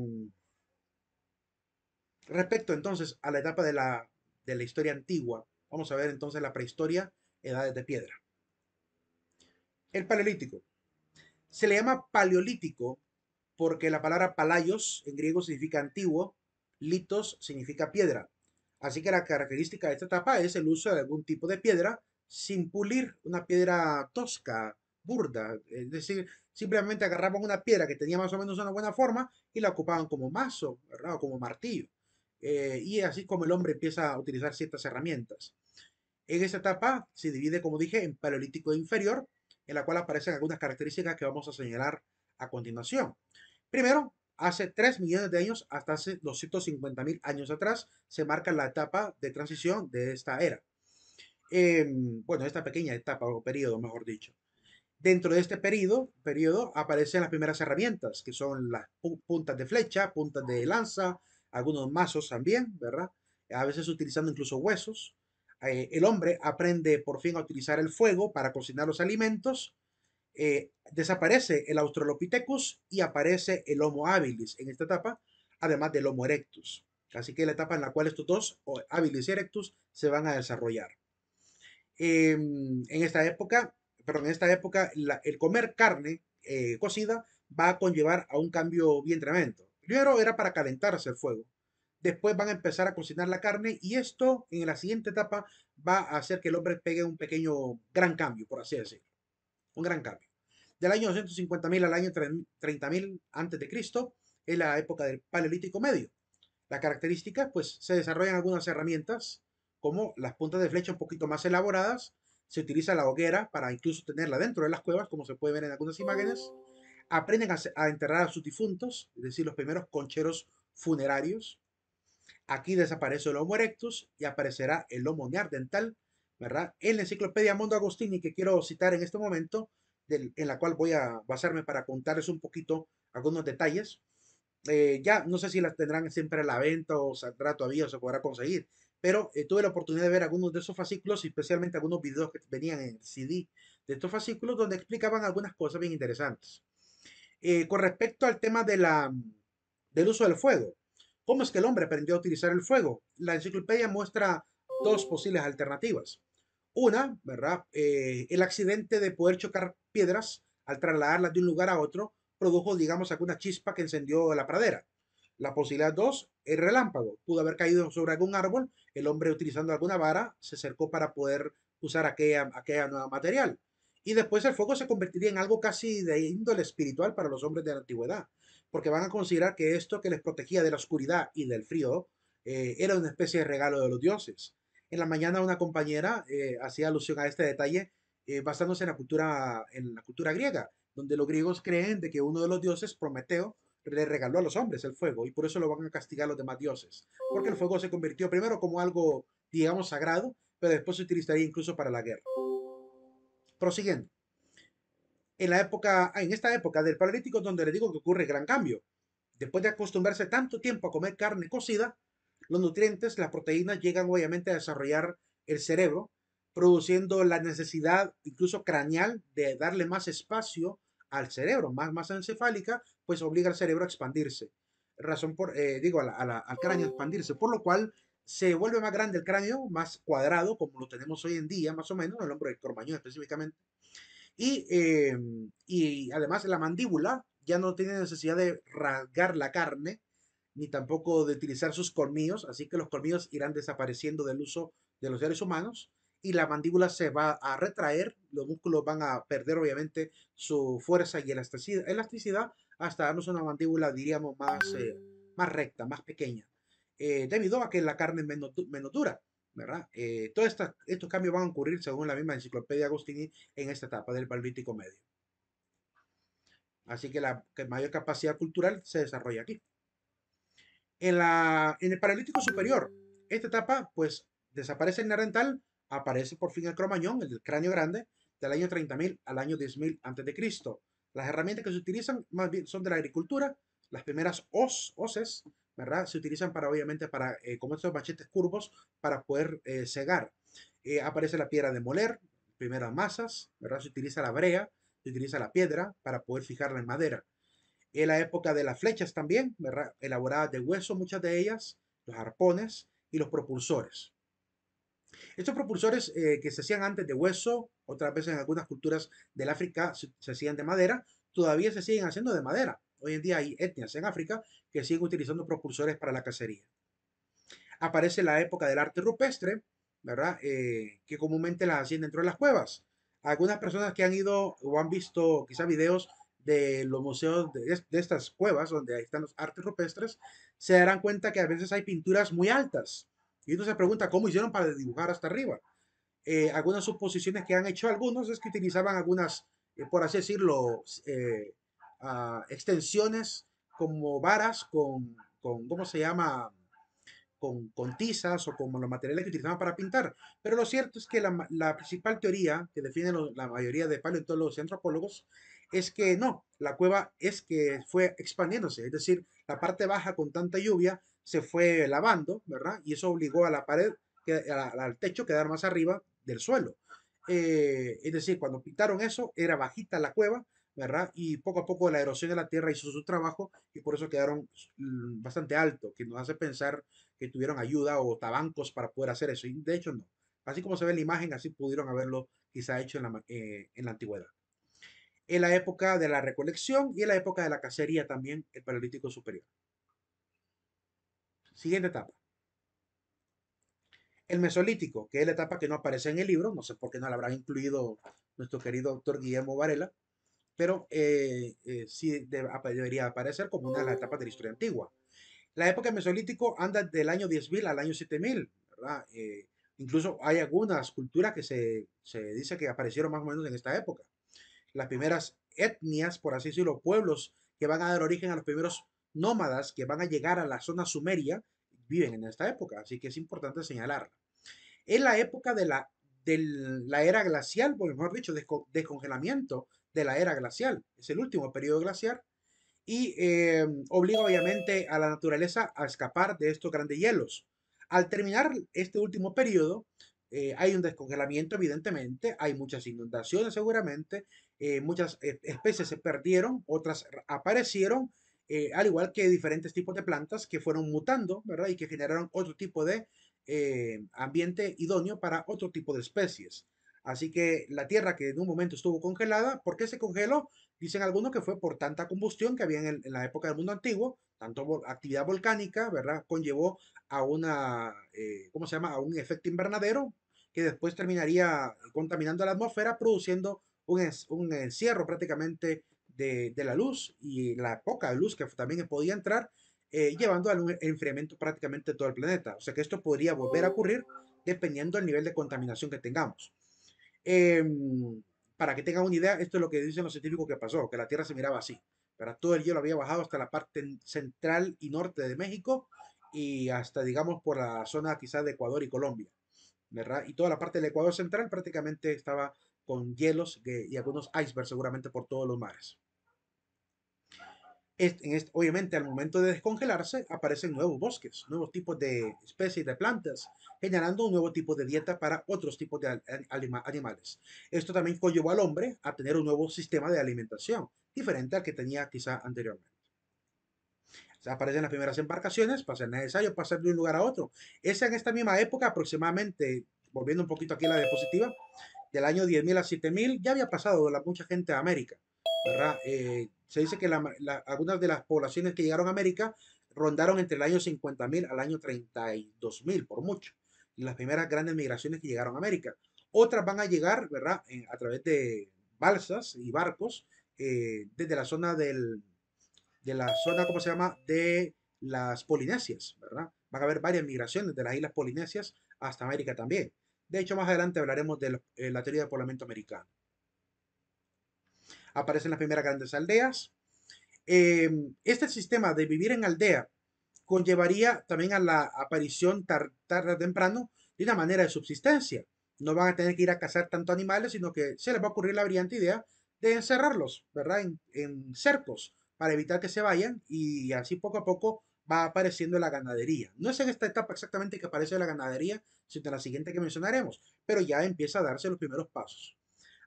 Respecto entonces a la etapa de la historia antigua, vamos a ver entonces la prehistoria, edades de piedra. El paleolítico. Se le llama paleolítico porque la palabra palaios en griego significa antiguo, litos significa piedra. Así que la característica de esta etapa es el uso de algún tipo de piedra sin pulir, una piedra tosca, burda. Es decir, simplemente agarraban una piedra que tenía más o menos una buena forma y la ocupaban como mazo, ¿verdad? O como martillo. Y así como el hombre empieza a utilizar ciertas herramientas. En esta etapa se divide, como dije, en paleolítico inferior, en la cual aparecen algunas características que vamos a señalar a continuación. Primero, hace 3 millones de años, hasta hace 250.000 años atrás, se marca la etapa de transición de esta era. Bueno, esta pequeña etapa o periodo, mejor dicho. Dentro de este periodo aparecen las primeras herramientas, que son las puntas de flecha, puntas de lanza, algunos mazos también, ¿verdad? A veces utilizando incluso huesos. El hombre aprende por fin a utilizar el fuego para cocinar los alimentos. Desaparece el Australopithecus y aparece el Homo habilis en esta etapa, además del Homo erectus. Así que la etapa en la cual estos dos, habilis y erectus, se van a desarrollar. En esta época el comer carne cocida va a conllevar a un cambio bien tremendo. Primero era para calentarse el fuego. Después van a empezar a cocinar la carne y esto en la siguiente etapa va a hacer que el hombre pegue un pequeño gran cambio, por así decirlo. Un gran cambio. Del año 250.000 al año 30.000 antes de Cristo es la época del Paleolítico Medio. Las características, pues se desarrollan algunas herramientas, como las puntas de flecha un poquito más elaboradas. Se utiliza la hoguera para incluso tenerla dentro de las cuevas, como se puede ver en algunas imágenes. Aprenden a enterrar a sus difuntos, es decir, los primeros concheros funerarios. Aquí desaparece el Homo erectus y aparecerá el Homo neandertal, ¿verdad? En la enciclopedia Mondo Agostini, que quiero citar en este momento, en la cual voy a basarme para contarles un poquito algunos detalles. Ya no sé si las tendrán siempre a la venta o saldrá todavía o se podrá conseguir, pero tuve la oportunidad de ver algunos de esos fascículos y especialmente algunos videos que venían en CD de estos fascículos donde explicaban algunas cosas bien interesantes. Con respecto al tema del uso del fuego, ¿cómo es que el hombre aprendió a utilizar el fuego? La enciclopedia muestra dos posibles alternativas. Una, ¿verdad? El accidente de poder chocar piedras al trasladarlas de un lugar a otro produjo, digamos, alguna chispa que encendió la pradera. La posibilidad dos, el relámpago. Pudo haber caído sobre algún árbol, el hombre utilizando alguna vara se acercó para poder usar aquella nueva material. Y después el fuego se convertiría en algo casi de índole espiritual para los hombres de la antigüedad, porque van a considerar que esto que les protegía de la oscuridad y del frío era una especie de regalo de los dioses. En la mañana una compañera hacía alusión a este detalle basándose en la cultura griega, donde los griegos creen de que uno de los dioses, Prometeo, le regaló a los hombres el fuego y por eso lo van a castigar los demás dioses, porque el fuego se convirtió primero como algo, digamos, sagrado, pero después se utilizaría incluso para la guerra. Prosiguiendo. En esta época del Paleolítico, donde le digo que ocurre gran cambio. Después de acostumbrarse tanto tiempo a comer carne cocida, los nutrientes, las proteínas, llegan obviamente a desarrollar el cerebro, produciendo la necesidad incluso craneal de darle más espacio al cerebro, más masa encefálica, pues obliga al cerebro a expandirse. Razón por, digo, al cráneo a expandirse, por lo cual se vuelve más grande el cráneo, más cuadrado, como lo tenemos hoy en día, más o menos, el hombro del Cromañón específicamente, y además la mandíbula ya no tiene necesidad de rasgar la carne, ni tampoco de utilizar sus colmillos, así que los colmillos irán desapareciendo del uso de los seres humanos y la mandíbula se va a retraer, los músculos van a perder obviamente su fuerza y elasticidad hasta darnos una mandíbula, diríamos, más recta, más pequeña, debido a que la carne es menos dura. ¿Verdad? Todos estos cambios van a ocurrir según la misma enciclopedia Agostini en esta etapa del Paleolítico Medio. Así que la mayor capacidad cultural se desarrolla aquí. En el Paleolítico Superior, esta etapa, pues, desaparece el neandertal, aparece por fin el cromañón, el del cráneo grande, del año 30.000 al año 10.000 a.C. Las herramientas que se utilizan más bien son de la agricultura, las primeras hoces, ¿verdad? Se utilizan para, obviamente, como estos machetes curvos, para poder segar. Aparece la piedra de moler, primeras masas, ¿verdad? Se utiliza la brea, se utiliza la piedra para poder fijarla en madera. En la época de las flechas también, ¿verdad? Elaboradas de hueso, muchas de ellas, los arpones y los propulsores. Estos propulsores que se hacían antes de hueso, otras veces en algunas culturas del África se hacían de madera, todavía se siguen haciendo de madera. Hoy en día hay etnias en África que siguen utilizando propulsores para la cacería. Aparece la época del arte rupestre, ¿verdad? Que comúnmente las hacían dentro de las cuevas. Algunas personas que han ido o han visto quizá videos de los museos de estas cuevas donde están los artes rupestres, se darán cuenta que a veces hay pinturas muy altas. Y uno se pregunta cómo hicieron para dibujar hasta arriba. Algunas suposiciones que han hecho algunos es que utilizaban algunas, por así decirlo, extensiones como varas ¿cómo se llama? Con tizas o como los materiales que utilizaban para pintar. Pero lo cierto es que la principal teoría que defienden la mayoría de paleontólogos y antropólogos es que no, la cueva es que fue expandiéndose, es decir, la parte baja con tanta lluvia se fue lavando, ¿verdad? Y eso obligó a la pared, al techo, quedar más arriba del suelo. Es decir, cuando pintaron eso, era bajita la cueva, ¿verdad? Y poco a poco la erosión de la tierra hizo su trabajo y por eso quedaron bastante alto, que nos hace pensar que tuvieron ayuda o tabancos para poder hacer eso. Y de hecho no. Así como se ve en la imagen, así pudieron haberlo quizá hecho en la antigüedad. En la época de la recolección y en la época de la cacería también, el Paleolítico Superior. Siguiente etapa. El Mesolítico, que es la etapa que no aparece en el libro, no sé por qué no la habrá incluido nuestro querido doctor Guillermo Varela, pero sí debería aparecer como una de las etapas de la historia antigua. La época del Mesolítico anda del año 10.000 al año 7.000, ¿verdad? Incluso hay algunas culturas que se dice que aparecieron más o menos en esta época. Las primeras etnias, por así decirlo, pueblos que van a dar origen a los primeros nómadas que van a llegar a la zona sumeria, viven en esta época, así que es importante señalarla. Es la época de la era glacial, o mejor dicho, descongelamiento de la era glacial. Es el último periodo glacial y obliga obviamente a la naturaleza a escapar de estos grandes hielos. Al terminar este último periodo, hay un descongelamiento, evidentemente, hay muchas inundaciones seguramente, muchas especies se perdieron, otras aparecieron, al igual que diferentes tipos de plantas que fueron mutando, ¿verdad? Y que generaron otro tipo de ambiente idóneo para otro tipo de especies. Así que la Tierra que en un momento estuvo congelada, ¿por qué se congeló? Dicen algunos que fue por tanta combustión que había en la época del mundo antiguo, tanto actividad volcánica, ¿verdad? Conllevó a una, ¿cómo se llama? A un efecto invernadero que después terminaría contaminando la atmósfera, produciendo un encierro prácticamente de la luz y la poca luz que también podía entrar, llevando al enfriamiento prácticamente de todo el planeta. O sea que esto podría volver a ocurrir dependiendo del nivel de contaminación que tengamos. Para que tengan una idea, esto es lo que dicen los científicos que pasó, que la Tierra se miraba así. Pero todo el hielo había bajado hasta la parte central y norte de México y hasta, digamos, por la zona quizás de Ecuador y Colombia, ¿verdad? Y toda la parte del Ecuador central prácticamente estaba con hielos y algunos icebergs seguramente por todos los mares. Obviamente, al momento de descongelarse, aparecen nuevos bosques, nuevos tipos de especies de plantas, generando un nuevo tipo de dieta para otros tipos de animales. Esto también conllevó al hombre a tener un nuevo sistema de alimentación, diferente al que tenía quizá anteriormente. O sea, aparecen las primeras embarcaciones para ser necesario pasar de un lugar a otro. Es en esta misma época, aproximadamente, volviendo un poquito aquí a la diapositiva, del año 10.000 a 7.000, ya había pasado mucha gente a América, ¿verdad? Se dice que algunas de las poblaciones que llegaron a América rondaron entre el año 50.000 al año 32.000, por mucho. Y las primeras grandes migraciones que llegaron a América. Otras van a llegar, ¿verdad? A través de balsas y barcos desde la zona de la zona, ¿cómo se llama? De las Polinesias, ¿verdad? Van a haber varias migraciones de las islas Polinesias hasta América también. De hecho, más adelante hablaremos de la teoría del poblamiento americano. Aparecen las primeras grandes aldeas. Este sistema de vivir en aldea conllevaría también a la aparición tarde o temprano de una manera de subsistencia. No van a tener que ir a cazar tanto animales, sino que se les va a ocurrir la brillante idea de encerrarlos, ¿verdad? En cercos para evitar que se vayan y así poco a poco va apareciendo la ganadería. No es en esta etapa exactamente que aparece la ganadería, sino en la siguiente que mencionaremos, pero ya empieza a darse los primeros pasos.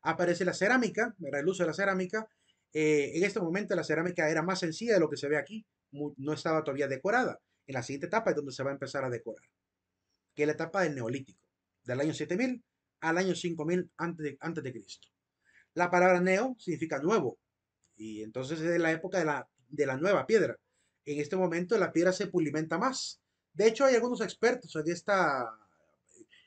Aparece la cerámica, ¿verdad? El uso de la cerámica. En este momento la cerámica era más sencilla de lo que se ve aquí, no estaba todavía decorada. En la siguiente etapa es donde se va a empezar a decorar, que es la etapa del Neolítico, del año 7.000 al año 5.000 antes de Cristo. La palabra neo significa nuevo, y entonces es la época de la nueva piedra. En este momento la piedra se pulimenta más. De hecho, hay algunos expertos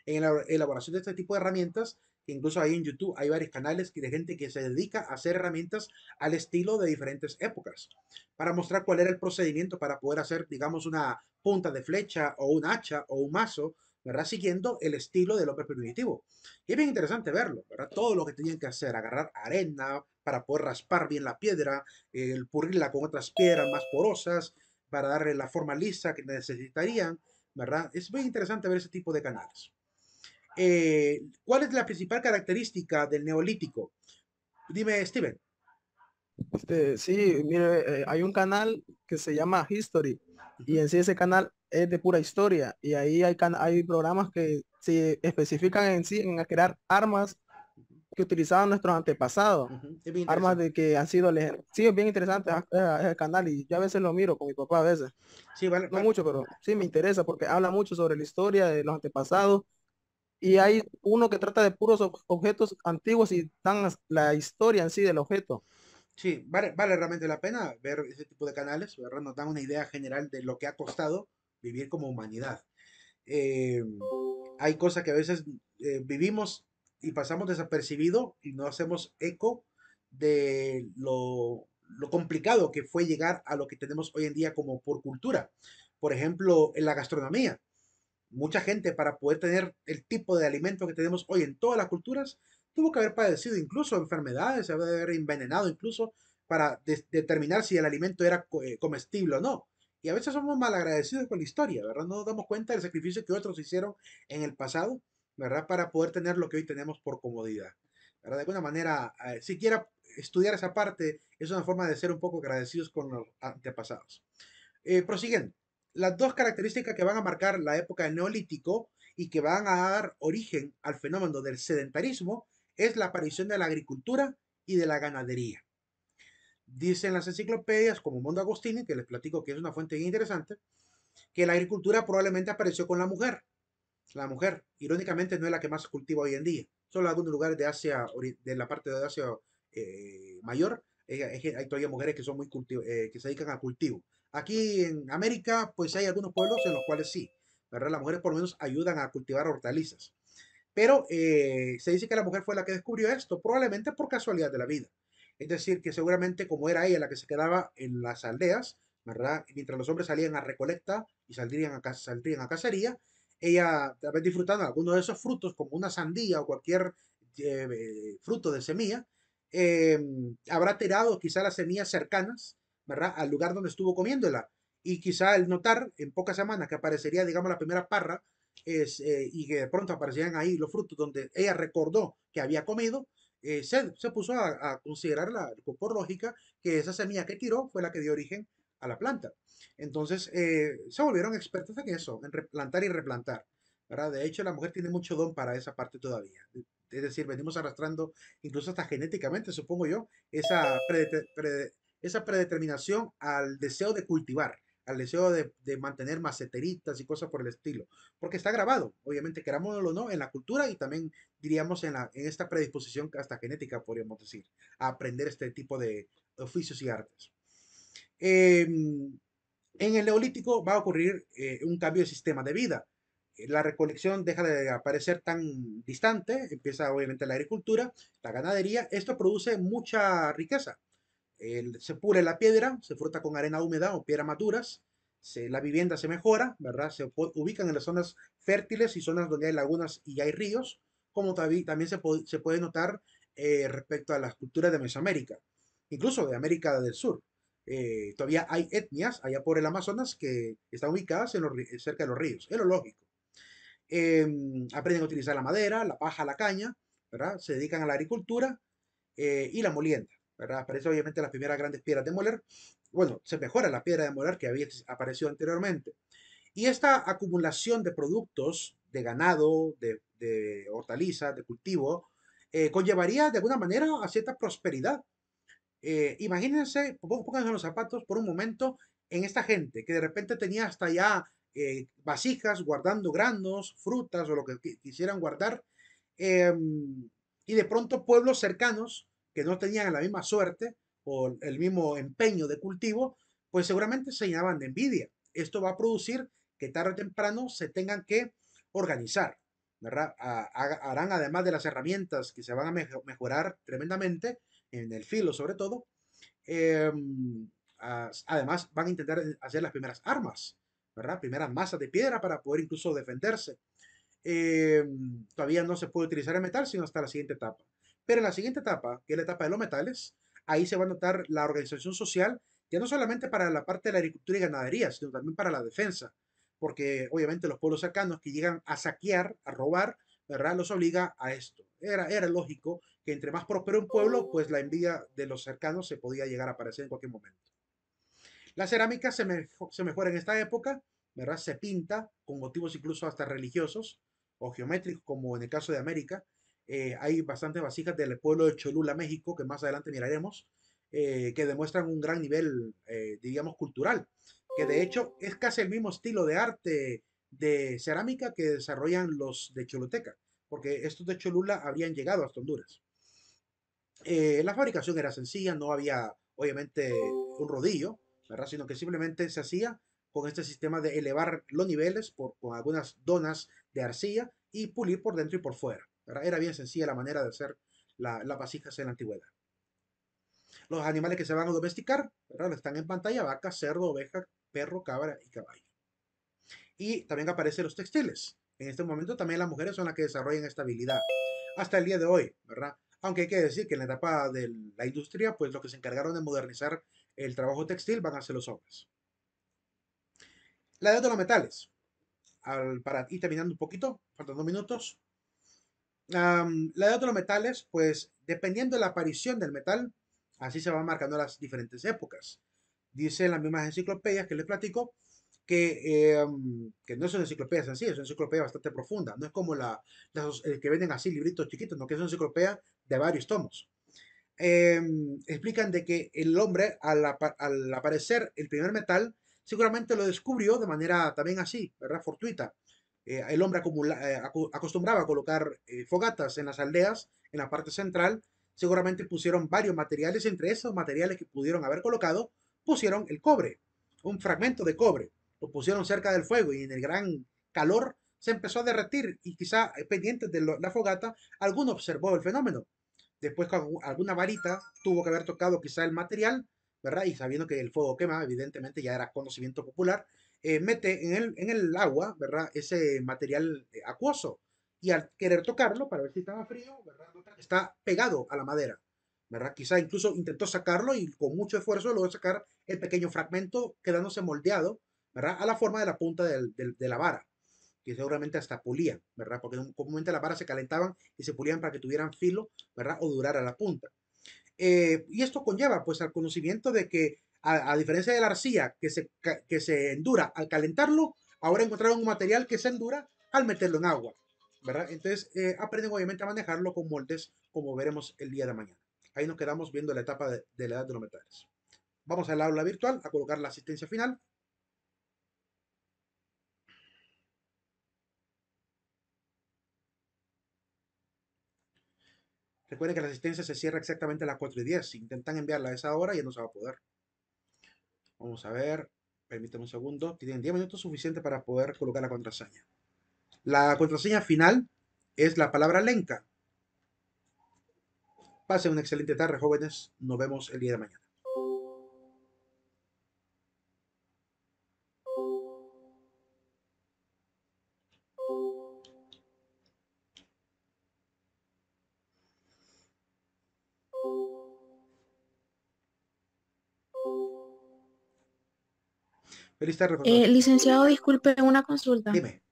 en la elaboración de este tipo de herramientas, que incluso ahí en YouTube hay varios canales de gente que se dedica a hacer herramientas al estilo de diferentes épocas, para mostrar cuál era el procedimiento para poder hacer, digamos, una punta de flecha o un hacha o un mazo, ¿verdad? Siguiendo el estilo del hombre primitivo. Y es bien interesante verlo, ¿verdad? Todo lo que tenían que hacer, agarrar arena para poder raspar bien la piedra, purrirla con otras piedras más porosas, para darle la forma lisa que necesitarían, ¿verdad? Es muy interesante ver ese tipo de canales. ¿Cuál es la principal característica del neolítico? Dime, Steven. Sí, mire, hay un canal que se llama History y Ujú, en sí ese canal es de pura historia y ahí hay programas que se especifican en sí en crear armas que utilizaban nuestros antepasados, ujú. Es bien armas interesante. de que han sido sí, es bien interesante el canal y yo a veces lo miro con mi papá a veces, Sí, vale, no vale. mucho, pero sí me interesa porque habla mucho sobre la historia de los antepasados y hay uno que trata de puros objetos antiguos y dan la historia en sí del objeto. Sí, vale realmente la pena ver ese tipo de canales, ¿verdad? Nos dan una idea general de lo que ha costado vivir como humanidad. Eh, Hay cosas que a veces vivimos y pasamos desapercibido y no hacemos eco de lo complicado que fue llegar a lo que tenemos hoy en día como por cultura. Por ejemplo, en la gastronomía. Mucha gente para poder tener el tipo de alimento que tenemos hoy en todas las culturas tuvo que haber padecido incluso enfermedades, se debe haber envenenado incluso para determinar si el alimento era comestible o no. Y a veces somos malagradecidos con la historia, ¿verdad? No nos damos cuenta del sacrificio que otros hicieron en el pasado, ¿verdad? Para poder tener lo que hoy tenemos por comodidad, ¿verdad? De alguna manera, siquiera estudiar esa parte es una forma de ser un poco agradecidos con los antepasados. Prosiguiendo, las dos características que van a marcar la época del Neolítico y que van a dar origen al fenómeno del sedentarismo es la aparición de la agricultura y de la ganadería. Dicen las enciclopedias como Mondo Agostini, que les platico que es una fuente bien interesante, que la agricultura probablemente apareció con la mujer. La mujer, irónicamente, no es la que más se cultiva hoy en día. Solo en algunos lugares de Asia, de la parte de Asia mayor, hay todavía mujeres que son que se dedican al cultivo. Aquí en América, pues hay algunos pueblos en los cuales sí, ¿verdad? Las mujeres por lo menos ayudan a cultivar hortalizas. Pero se dice que la mujer fue la que descubrió esto, probablemente por casualidad de la vida. Es decir, que seguramente como era ella la que se quedaba en las aldeas, ¿verdad? Mientras los hombres salían a recolecta y saldrían a cacería, ella, tal vez disfrutando alguno de esos frutos, como una sandía o cualquier fruto de semilla, eh, habrá tirado quizá las semillas cercanas, ¿verdad? Al lugar donde estuvo comiéndola. Y quizá el notar en pocas semanas que aparecería, digamos, la primera parra, y que de pronto aparecían ahí los frutos donde ella recordó que había comido, se puso a considerar por lógica que esa semilla que tiró fue la que dio origen a la planta. Entonces se volvieron expertos en eso, en replantar y replantar, ¿verdad? De hecho, la mujer tiene mucho don para esa parte todavía. Es decir, venimos arrastrando, incluso hasta genéticamente, supongo yo, esa predeterminación al deseo de cultivar, al deseo de mantener maceteritas y cosas por el estilo, porque está grabado, obviamente, querámoslo o no, en la cultura y también diríamos en esta predisposición hasta genética, podríamos decir, a aprender este tipo de oficios y artes. En el Neolítico va a ocurrir un cambio de sistema de vida. La recolección deja de aparecer tan distante, empieza obviamente la agricultura, la ganadería. Esto produce mucha riqueza. Se pule la piedra, se frota con arena húmeda o piedras maduras, la vivienda se mejora, ¿verdad? Se ubican en las zonas fértiles y zonas donde hay lagunas y hay ríos, como también se puede notar respecto a las culturas de Mesoamérica, incluso de América del Sur. Todavía hay etnias allá por el Amazonas que están ubicadas cerca de los ríos, es lo lógico. Aprenden a utilizar la madera, la paja, la caña, ¿verdad? Se dedican a la agricultura y la molienda, ¿verdad? Aparece obviamente las primeras grandes piedras de moler. Bueno, se mejora la piedra de moler que había aparecido anteriormente. Y esta acumulación de productos de ganado, de hortalizas, de cultivo, conllevaría de alguna manera a cierta prosperidad. Imagínense, pónganse en los zapatos por un momento en esta gente que de repente tenía hasta ya vasijas guardando granos, frutas o lo que quisieran guardar, eh, y de pronto pueblos cercanos que no tenían la misma suerte o el mismo empeño de cultivo, pues seguramente se llenaban de envidia. Esto va a producir que tarde o temprano se tengan que organizar, ¿verdad? Harán además de las herramientas que se van a mejorar tremendamente, en el filo sobre todo, eh, además van a intentar hacer las primeras armas, ¿verdad? Primeras masas de piedra para poder incluso defenderse. Eh, Todavía no se puede utilizar el metal, sino hasta la siguiente etapa. Pero en la siguiente etapa, que es la etapa de los metales, ahí se va a notar la organización social, ya no solamente para la parte de la agricultura y ganadería, sino también para la defensa, porque obviamente los pueblos cercanos que llegan a saquear, a robar, ¿verdad? Los obliga a esto. Era lógico que entre más próspero un pueblo, pues la envidia de los cercanos se podía llegar a aparecer en cualquier momento. La cerámica se mejora en esta época, ¿verdad? Se pinta con motivos incluso hasta religiosos o geométricos, como en el caso de América. Hay bastantes vasijas del pueblo de Cholula, México, que más adelante miraremos, que demuestran un gran nivel, diríamos, cultural, que de hecho es casi el mismo estilo de arte de cerámica que desarrollan los de Choluteca, porque estos de Cholula habrían llegado hasta Honduras. La fabricación era sencilla, no había obviamente un rodillo, ¿verdad? Sino que simplemente se hacía con este sistema de elevar los niveles con algunas donas de arcilla y pulir por dentro y por fuera, ¿verdad? Era bien sencilla la manera de hacer las vasijas en la antigüedad. Los animales que se van a domesticar, ¿verdad? Están en pantalla: vaca, cerdo, oveja, perro, cabra y caballo. Y también aparecen los textiles. En este momento también las mujeres son las que desarrollan esta habilidad hasta el día de hoy, ¿verdad? Aunque hay que decir que en la etapa de la industria, pues los que se encargaron de modernizar el trabajo textil van a ser los hombres. La edad de los metales. Para ir terminando un poquito, faltan 2 minutos. La edad de los metales, pues dependiendo de la aparición del metal, así se van marcando las diferentes épocas. Dice en las mismas enciclopedias que les platico que no son enciclopedias sencillas, es una enciclopedia bastante profunda. No es como que venden así libritos chiquitos, no, que es una enciclopedia de varios tomos. Explican de que el hombre, al aparecer el primer metal, seguramente lo descubrió de manera también así, ¿verdad? Fortuita. El hombre acostumbraba a colocar fogatas en las aldeas, en la parte central. Seguramente pusieron varios materiales. Entre esos materiales que pudieron haber colocado, pusieron el cobre, un fragmento de cobre. Lo pusieron cerca del fuego y en el gran calor se empezó a derretir. Y quizá pendientes de la fogata, alguno observó el fenómeno. Después con alguna varita tuvo que haber tocado quizá el material, ¿verdad? Y sabiendo que el fuego quema, evidentemente ya era conocimiento popular, mete en el agua, ¿verdad? Ese material acuoso. Y al querer tocarlo para ver si estaba frío, ¿verdad? Está pegado a la madera, ¿verdad? Quizá incluso intentó sacarlo y con mucho esfuerzo logró sacar el pequeño fragmento quedándose moldeado, ¿verdad? A la forma de la punta de la vara, que seguramente hasta pulían, ¿verdad? Porque comúnmente las varas se calentaban y se pulían para que tuvieran filo, ¿verdad? O durara la punta. Y esto conlleva pues al conocimiento de que a diferencia de la arcilla que se endura al calentarlo, ahora encontraron un material que se endura al meterlo en agua, ¿verdad? Entonces aprenden obviamente a manejarlo con moldes como veremos el día de mañana. Ahí nos quedamos viendo la etapa de la edad de los metales. Vamos al aula virtual a colocar la asistencia final. Recuerden que la asistencia se cierra exactamente a las 4:10. Si intentan enviarla a esa hora, ya no se va a poder. Vamos a ver. Permítame un segundo. Tienen 10 minutos suficientes para poder colocar la contraseña. La contraseña final es la palabra lenca. Pasen una excelente tarde, jóvenes. Nos vemos el día de mañana. Feliz tarde, profesor. Licenciado, disculpe una consulta. Dime.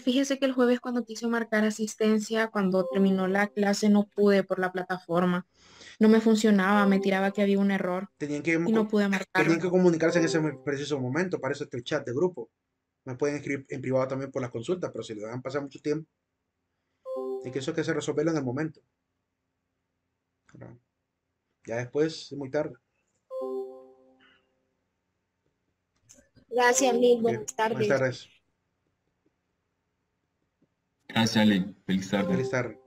Fíjese que el jueves cuando quise marcar asistencia, cuando terminó la clase, no pude por la plataforma. No me funcionaba, me tiraba que había un error Tenían que, y no pude tenían marcarlo. que comunicarse en ese preciso momento. Para eso está el chat de grupo. Me pueden escribir en privado también por las consultas, pero si le dejan pasar mucho tiempo, y que eso hay que se resolverlo en el momento. ¿Verdad? Ya después es muy tarde. Gracias, Lil. Ok, Buenas buenas tardes. tardes. Gracias, Ale. Feliz tarde. Feliz tarde.